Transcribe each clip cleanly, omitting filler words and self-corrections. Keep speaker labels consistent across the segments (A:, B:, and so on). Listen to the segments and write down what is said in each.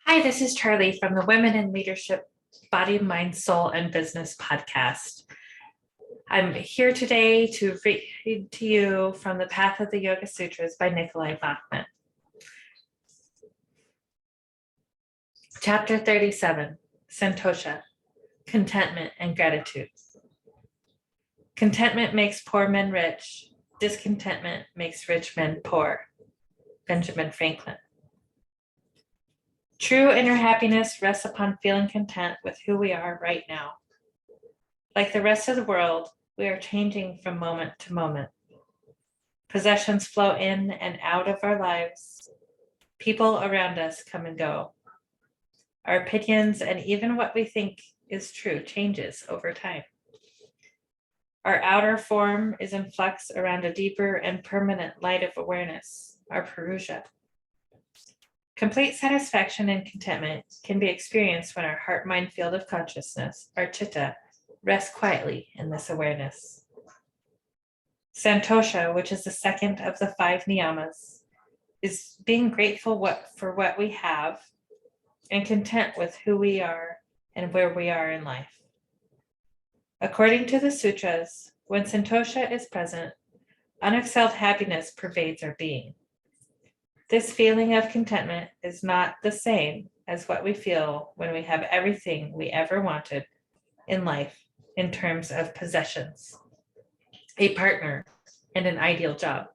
A: Hi, this is Charlie from the Women in Leadership Body, Mind, Soul, and Business podcast. I'm here today to read to you from the Path of the Yoga Sutras by Nicolai Bachman. Chapter 37, Santosha, Contentment and Gratitude. Contentment makes poor men rich. Discontentment makes rich men poor. Benjamin Franklin. True inner happiness rests upon feeling content with who we are right now. Like the rest of the world, we are changing from moment to moment. Possessions flow in and out of our lives. People around us come and go. Our opinions and even what we think is true changes over time. Our outer form is in flux around a deeper and permanent light of awareness, our Purusha. Complete satisfaction and contentment can be experienced when our heart-mind field of consciousness, our Chitta, rests quietly in this awareness. Santosha, which is the second of the 5 niyamas, is being grateful for what we have and content with who we are and where we are in life. According to the sutras, when Santosha is present, unexcelled happiness pervades our being. This feeling of contentment is not the same as what we feel when we have everything we ever wanted in life in terms of possessions, a partner, and an ideal job.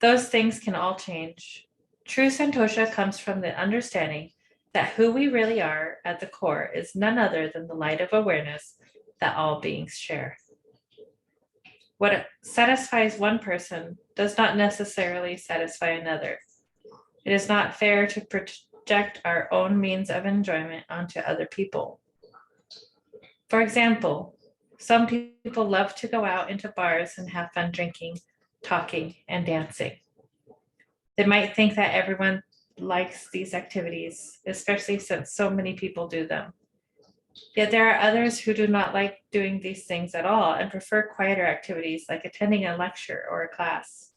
A: Those things can all change. True Santosha comes from the understanding that who we really are at the core is none other than the light of awareness that all beings share. What satisfies one person does not necessarily satisfy another. It is not fair to project our own means of enjoyment onto other people. For example, some people love to go out into bars and have fun drinking, talking, and dancing. They might think that everyone likes these activities, especially since so many people do them. Yet there are others who do not like doing these things at all and prefer quieter activities like attending a lecture or a class.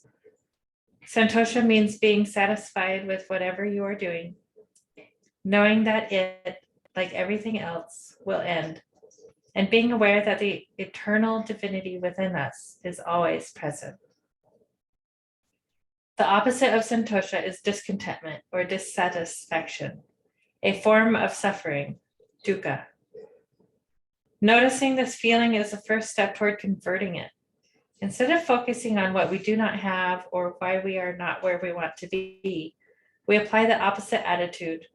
A: Santosha means being satisfied with whatever you are doing, knowing that it, like everything else, will end, and being aware that the eternal divinity within us is always present. The opposite of Santosha is discontentment or dissatisfaction, a form of suffering, dukkha. Noticing this feeling is the first step toward converting it. Instead of focusing on what we do not have or why we are not where we want to be, we apply the opposite attitude,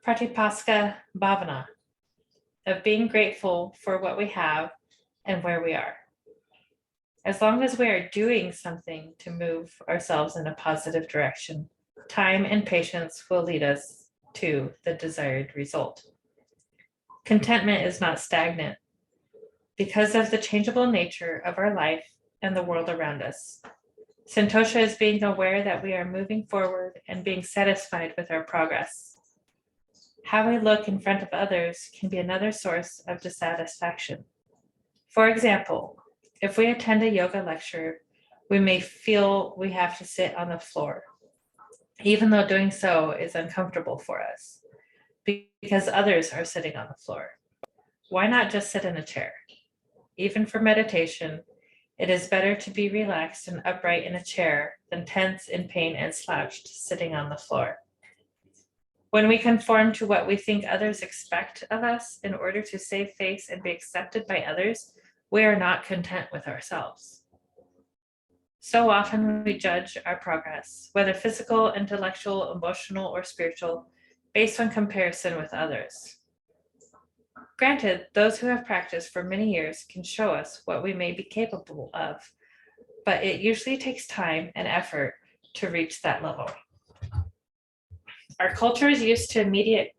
A: Pratipaska Bhavana, of being grateful for what we have and where we are. As long as we are doing something to move ourselves in a positive direction, time and patience will lead us to the desired result. Contentment is not stagnant because of the changeable nature of our life and the world around us. Santosha is being aware that we are moving forward and being satisfied with our progress. How we look in front of others can be another source of dissatisfaction. For example, if we attend a yoga lecture, we may feel we have to sit on the floor, even though doing so is uncomfortable for us, because others are sitting on the floor. Why not just sit in a chair? Even for meditation, it is better to be relaxed and upright in a chair than tense, in pain, and slouched sitting on the floor. When we conform to what we think others expect of us in order to save face and be accepted by others, we are not content with ourselves. So often we judge our progress, whether physical, intellectual, emotional, or spiritual, based on comparison with others. Granted, those who have practiced for many years can show us what we may be capable of, but it usually takes time and effort to reach that level. Our culture is used to immediate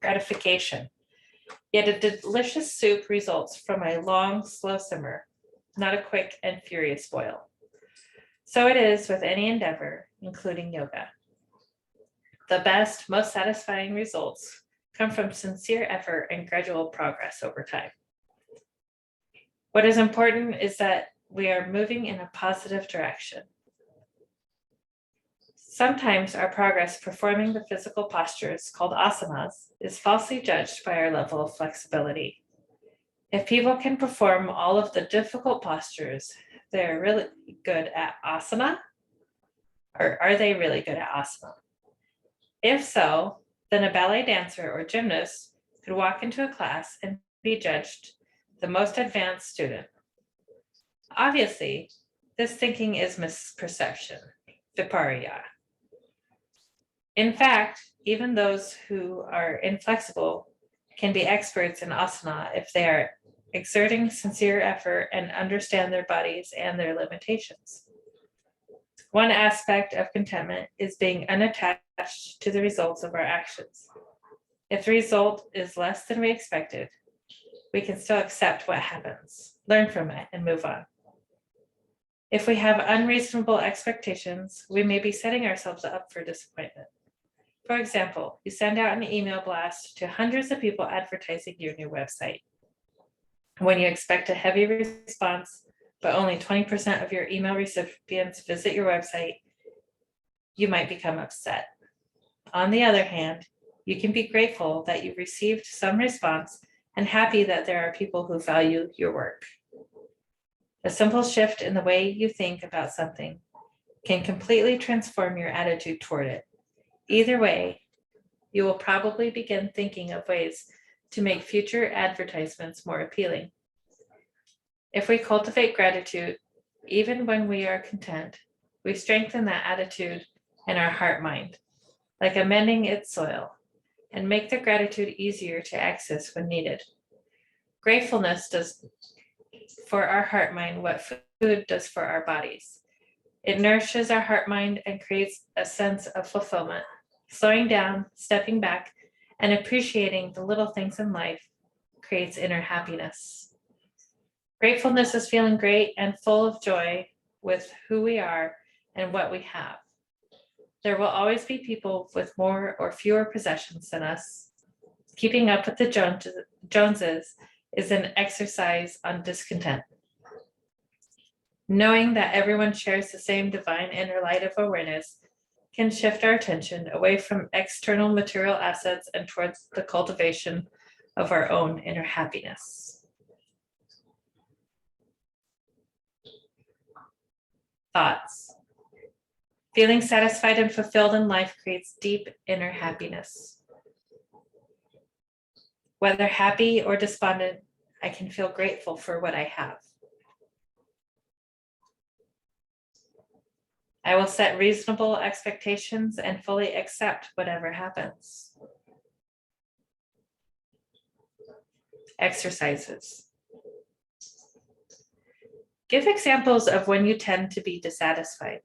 A: gratification, yet a delicious soup results from a long, slow simmer, not a quick and furious boil. So it is with any endeavor, including yoga. The best, most satisfying results come from sincere effort and gradual progress over time. What is important is that we are moving in a positive direction. Sometimes our progress performing the physical postures called asanas is falsely judged by our level of flexibility. If people can perform all of the difficult postures, they're really good at asana? Or are they really good at asana? If so, then a ballet dancer or gymnast could walk into a class and be judged the most advanced student. Obviously, this thinking is misperception, viparya. In fact, even those who are inflexible can be experts in asana if they are exerting sincere effort and understand their bodies and their limitations. One aspect of contentment is being unattached to the results of our actions. If the result is less than we expected, we can still accept what happens, learn from it, and move on. If we have unreasonable expectations, we may be setting ourselves up for disappointment. For example, you send out an email blast to hundreds of people advertising your new website. When you expect a heavy response, but only 20% of your email recipients visit your website, you might become upset. On the other hand, you can be grateful that you received some response and happy that there are people who value your work. A simple shift in the way you think about something can completely transform your attitude toward it. Either way, you will probably begin thinking of ways to make future advertisements more appealing. If we cultivate gratitude, even when we are content, we strengthen that attitude in our heart-mind, like amending its soil, and make the gratitude easier to access when needed. Gratefulness does for our heart-mind what food does for our bodies. It nourishes our heart-mind and creates a sense of fulfillment. Slowing down, stepping back, and appreciating the little things in life creates inner happiness. Gratefulness is feeling great and full of joy with who we are and what we have. There will always be people with more or fewer possessions than us. Keeping up with the Joneses is an exercise on discontent. Knowing that everyone shares the same divine inner light of awareness can shift our attention away from external material assets and towards the cultivation of our own inner happiness. Thoughts. Feeling satisfied and fulfilled in life creates deep inner happiness. Whether happy or despondent, I can feel grateful for what I have. I will set reasonable expectations and fully accept whatever happens. Exercises. Give examples of when you tend to be dissatisfied,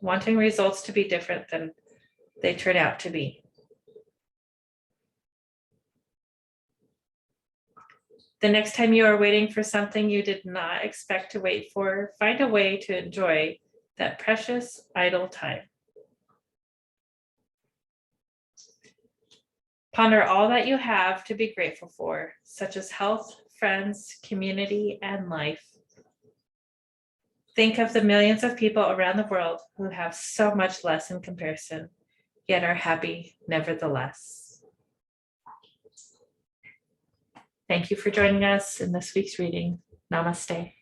A: wanting results to be different than they turn out to be. The next time you are waiting for something you did not expect to wait for, find a way to enjoy that precious idle time. Ponder all that you have to be grateful for, such as health, friends, community, and life. Think of the millions of people around the world who have so much less in comparison, yet are happy nevertheless. Thank you for joining us in this week's reading. Namaste.